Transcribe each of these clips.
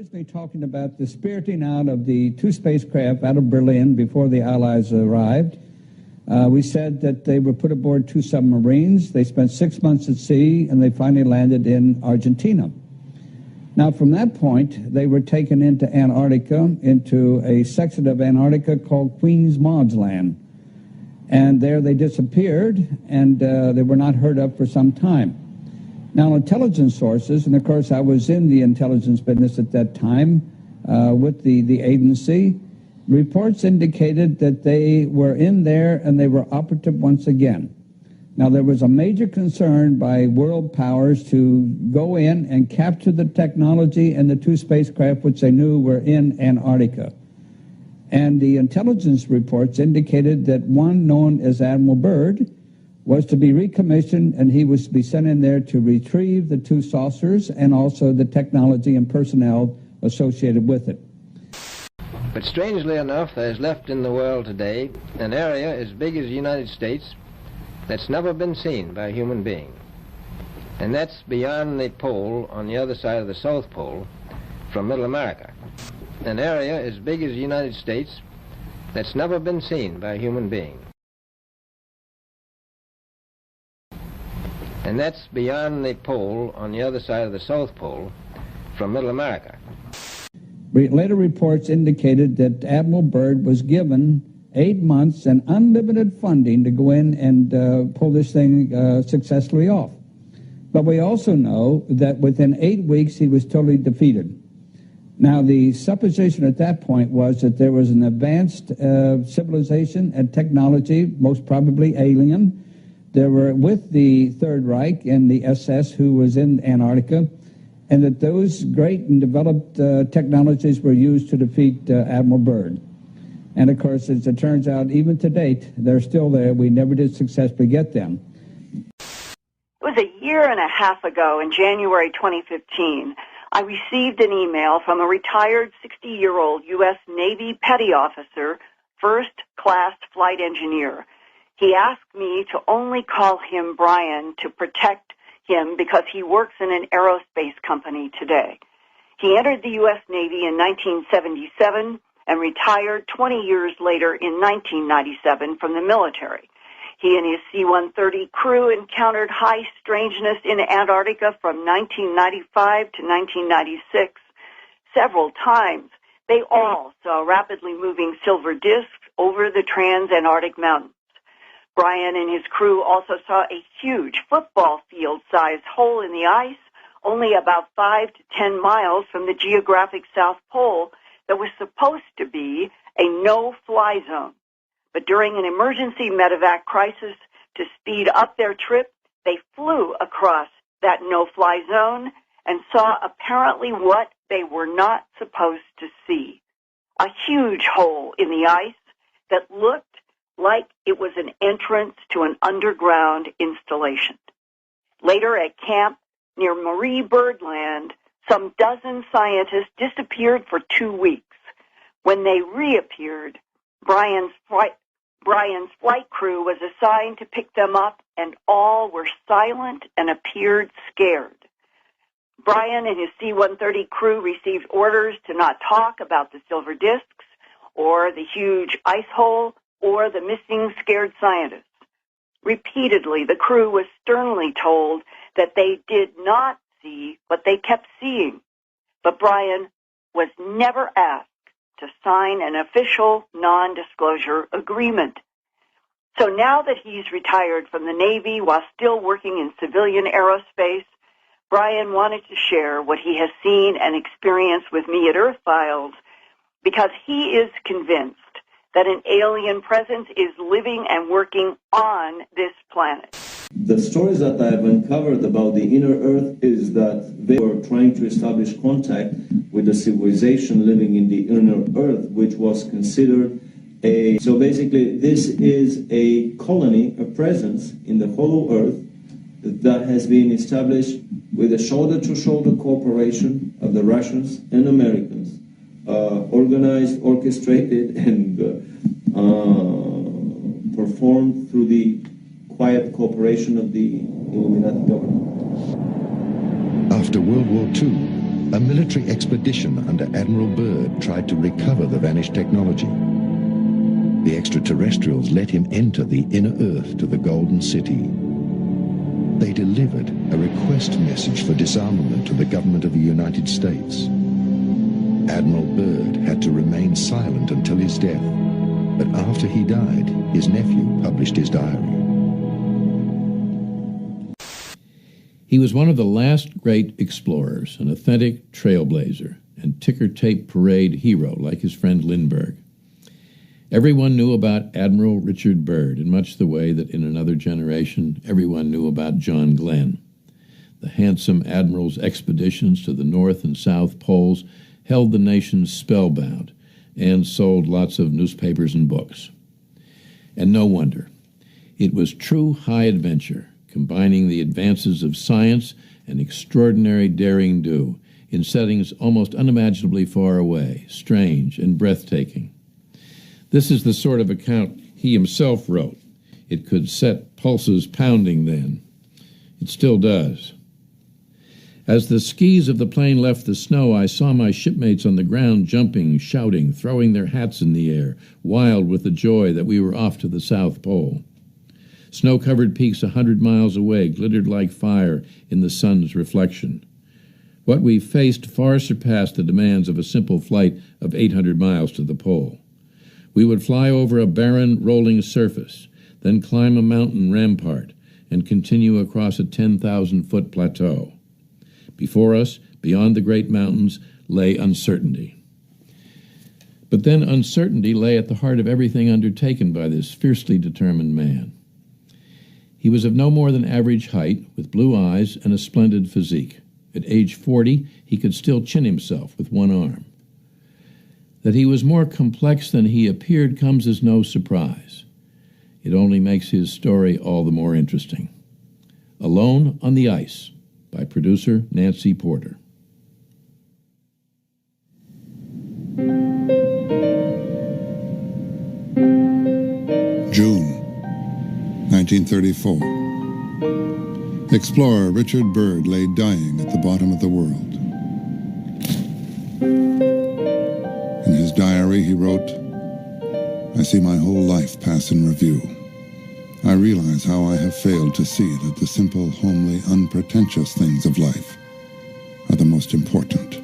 originally talking about the spiriting out of the two spacecraft out of Berlin before the Allies arrived. We said that they were put aboard two submarines. They spent 6 months at sea, and they finally landed in Argentina. Now, from that point, they were taken into Antarctica, into a section of Antarctica called Queen's Maud's Land. And there they disappeared, and they were not heard of for some time. Now, intelligence sources, and of course I was in the intelligence business at that time with the agency, reports indicated that they were in there and they were operative once again. Now, there was a major concern by world powers to go in and capture the technology and the two spacecraft which they knew were in Antarctica. And the intelligence reports indicated that one known as Admiral Byrd was to be recommissioned, and he was to be sent in there to retrieve the two saucers and also the technology and personnel associated with it. But strangely enough, there is left in the world today an area as big as the United States that's never been seen by a human being. And that's beyond the pole on the other side of the South Pole from Middle America. An area as big as the United States that's never been seen by a human being. And that's beyond the pole on the other side of the South Pole from Middle America. Later reports indicated that Admiral Byrd was given 8 months and unlimited funding to go in and pull this thing successfully off. But we also know that within 8 weeks he was totally defeated. Now, the supposition at that point was that there was an advanced civilization and technology, most probably alien. They were with the Third Reich and the SS who was in Antarctica, and that those great and developed technologies were used to defeat Admiral Byrd. And of course, as it turns out, even to date, they're still there. We never did successfully get them. It was a year and a half ago, in January 2015, I received an email from a retired 60-year-old U.S. Navy petty officer, first-class flight engineer. He asked me to only call him Brian to protect him because he works in an aerospace company today. He entered the U.S. Navy in 1977 and retired 20 years later in 1997 from the military. He and his C-130 crew encountered high strangeness in Antarctica from 1995 to 1996 several times. They all saw rapidly moving silver disks over the trans-Antarctic mountains. Brian and his crew also saw a huge football field-sized hole in the ice, only about 5 to 10 miles from the geographic South Pole, that was supposed to be a no-fly zone. But during an emergency medevac crisis, to speed up their trip, they flew across that no-fly zone and saw apparently what they were not supposed to see. A huge hole in the ice that looked like it was an entrance to an underground installation. Later at camp near Marie Byrd Land, some dozen scientists disappeared for 2 weeks. When they reappeared, Brian's flight crew was assigned to pick them up, and all were silent and appeared scared. Brian and his C-130 crew received orders to not talk about the silver disks or the huge ice hole or the missing scared scientists. Repeatedly, the crew was sternly told that they did not see what they kept seeing. But Brian was never asked to sign an official non-disclosure agreement. So now that he's retired from the Navy while still working in civilian aerospace, Brian wanted to share what he has seen and experienced with me at Earth Files, because he is convinced that an alien presence is living and working on this planet. The stories that I have uncovered about the inner Earth is that they were trying to establish contact with a civilization living in the inner Earth, which was considered a... So basically, this is a colony, a presence in the hollow Earth that has been established with a shoulder-to-shoulder cooperation of the Russians and Americans, organized, orchestrated, and performed through the quiet cooperation of the Illuminati government. After World War II, A military expedition under Admiral Byrd tried to recover the vanished technology. The extraterrestrials let him enter the inner Earth to the Golden City. They delivered a request message for disarmament to the government of the United States. Admiral Byrd had to remain silent until his death, but after he died, his nephew published his diary. He was one of the last great explorers, an authentic trailblazer, and ticker-tape parade hero like his friend Lindbergh. Everyone knew about Admiral Richard Byrd in much the way that in another generation everyone knew about John Glenn. The handsome admiral's expeditions to the North and South Poles held the nation spellbound and sold lots of newspapers and books. And no wonder. It was true high adventure, combining the advances of science and extraordinary daring-do in settings almost unimaginably far away, strange and breathtaking. This is the sort of account he himself wrote. It could set pulses pounding then. It still does. As the skis of the plane left the snow, I saw my shipmates on the ground jumping, shouting, throwing their hats in the air, wild with the joy that we were off to the South Pole. Snow-covered peaks 100 miles away glittered like fire in the sun's reflection. What we faced far surpassed the demands of a simple flight of 800 miles to the pole. We would fly over a barren, rolling surface, then climb a mountain rampart, and continue across a 10,000-foot plateau. Before us, beyond the great mountains, lay uncertainty. But then uncertainty lay at the heart of everything undertaken by this fiercely determined man. He was of no more than average height, with blue eyes and a splendid physique. At age 40, he could still chin himself with one arm. That he was more complex than he appeared comes as no surprise. It only makes his story all the more interesting. Alone on the Ice, by producer Nancy Porter. June 1934. Explorer Richard Byrd lay dying at the bottom of the world. In his diary he wrote, "I see my whole life pass in review. I realize how I have failed to see that the simple, homely, unpretentious things of life are the most important."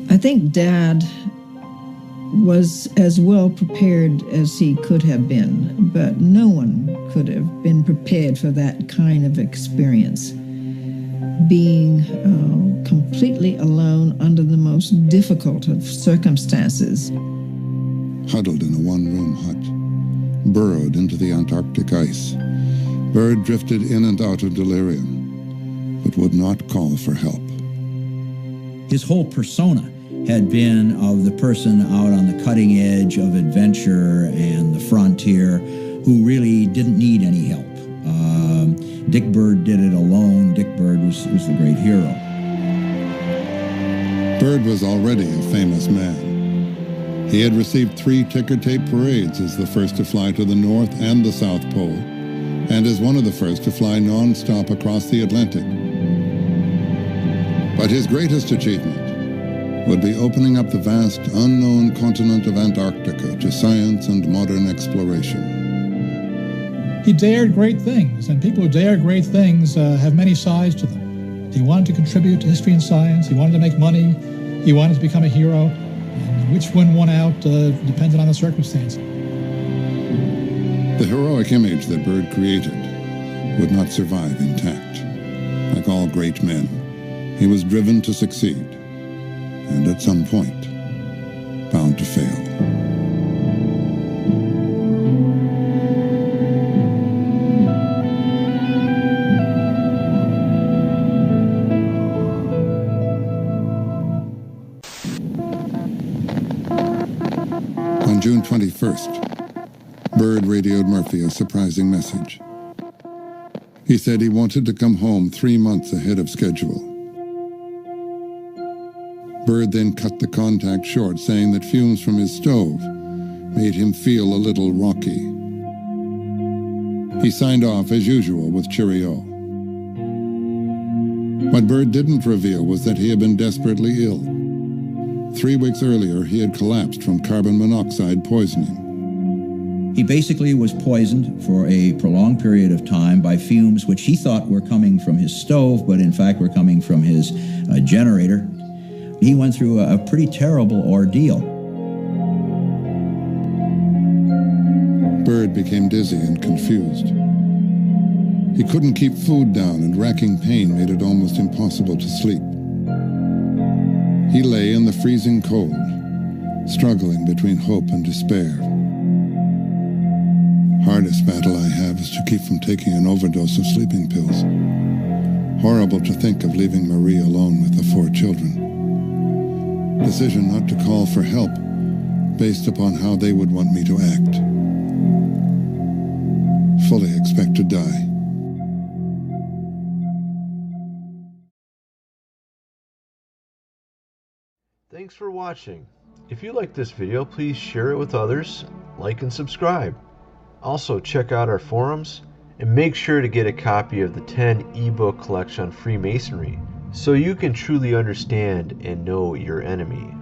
I think Dad was as well prepared as he could have been, but no one could have been prepared for that kind of experience. Being completely alone under the most difficult of circumstances. Huddled in a one-room hut, burrowed into the Antarctic ice, Byrd drifted in and out of delirium, but would not call for help. His whole persona had been of the person out on the cutting edge of adventure and the frontier who really didn't need any help. Dick Byrd did it alone. Dick Byrd was the great hero. Byrd was already a famous man. He had received 3 ticker-tape parades as the first to fly to the North and the South Pole, and as one of the first to fly non-stop across the Atlantic. But his greatest achievement would be opening up the vast, unknown continent of Antarctica to science and modern exploration. He dared great things, and people who dare great things have many sides to them. He wanted to contribute to history and science. He wanted to make money. He wanted to become a hero. And which one won out depended on the circumstance. The heroic image that Byrd created would not survive intact. Like all great men, he was driven to succeed, and at some point, bound to fail. On June 21st, Byrd radioed Murphy a surprising message. He said he wanted to come home 3 months ahead of schedule. Byrd then cut the contact short, saying that fumes from his stove made him feel a little rocky. He signed off as usual with cheerio. What Byrd didn't reveal was that he had been desperately ill. 3 weeks earlier, he had collapsed from carbon monoxide poisoning. He basically was poisoned for a prolonged period of time by fumes which he thought were coming from his stove, but in fact were coming from his generator. He went through a pretty terrible ordeal. Byrd became dizzy and confused. He couldn't keep food down, and racking pain made it almost impossible to sleep. He lay in the freezing cold, struggling between hope and despair. Hardest battle I have is to keep from taking an overdose of sleeping pills. Horrible to think of leaving Marie alone with the 4 children. Decision not to call for help based upon how they would want me to act. Fully expect to die. Thanks for watching. If you like this video, please share it with others, like and subscribe. Also, check out our forums and make sure to get a copy of the 10 ebook collection on Freemasonry so you can truly understand and know your enemy.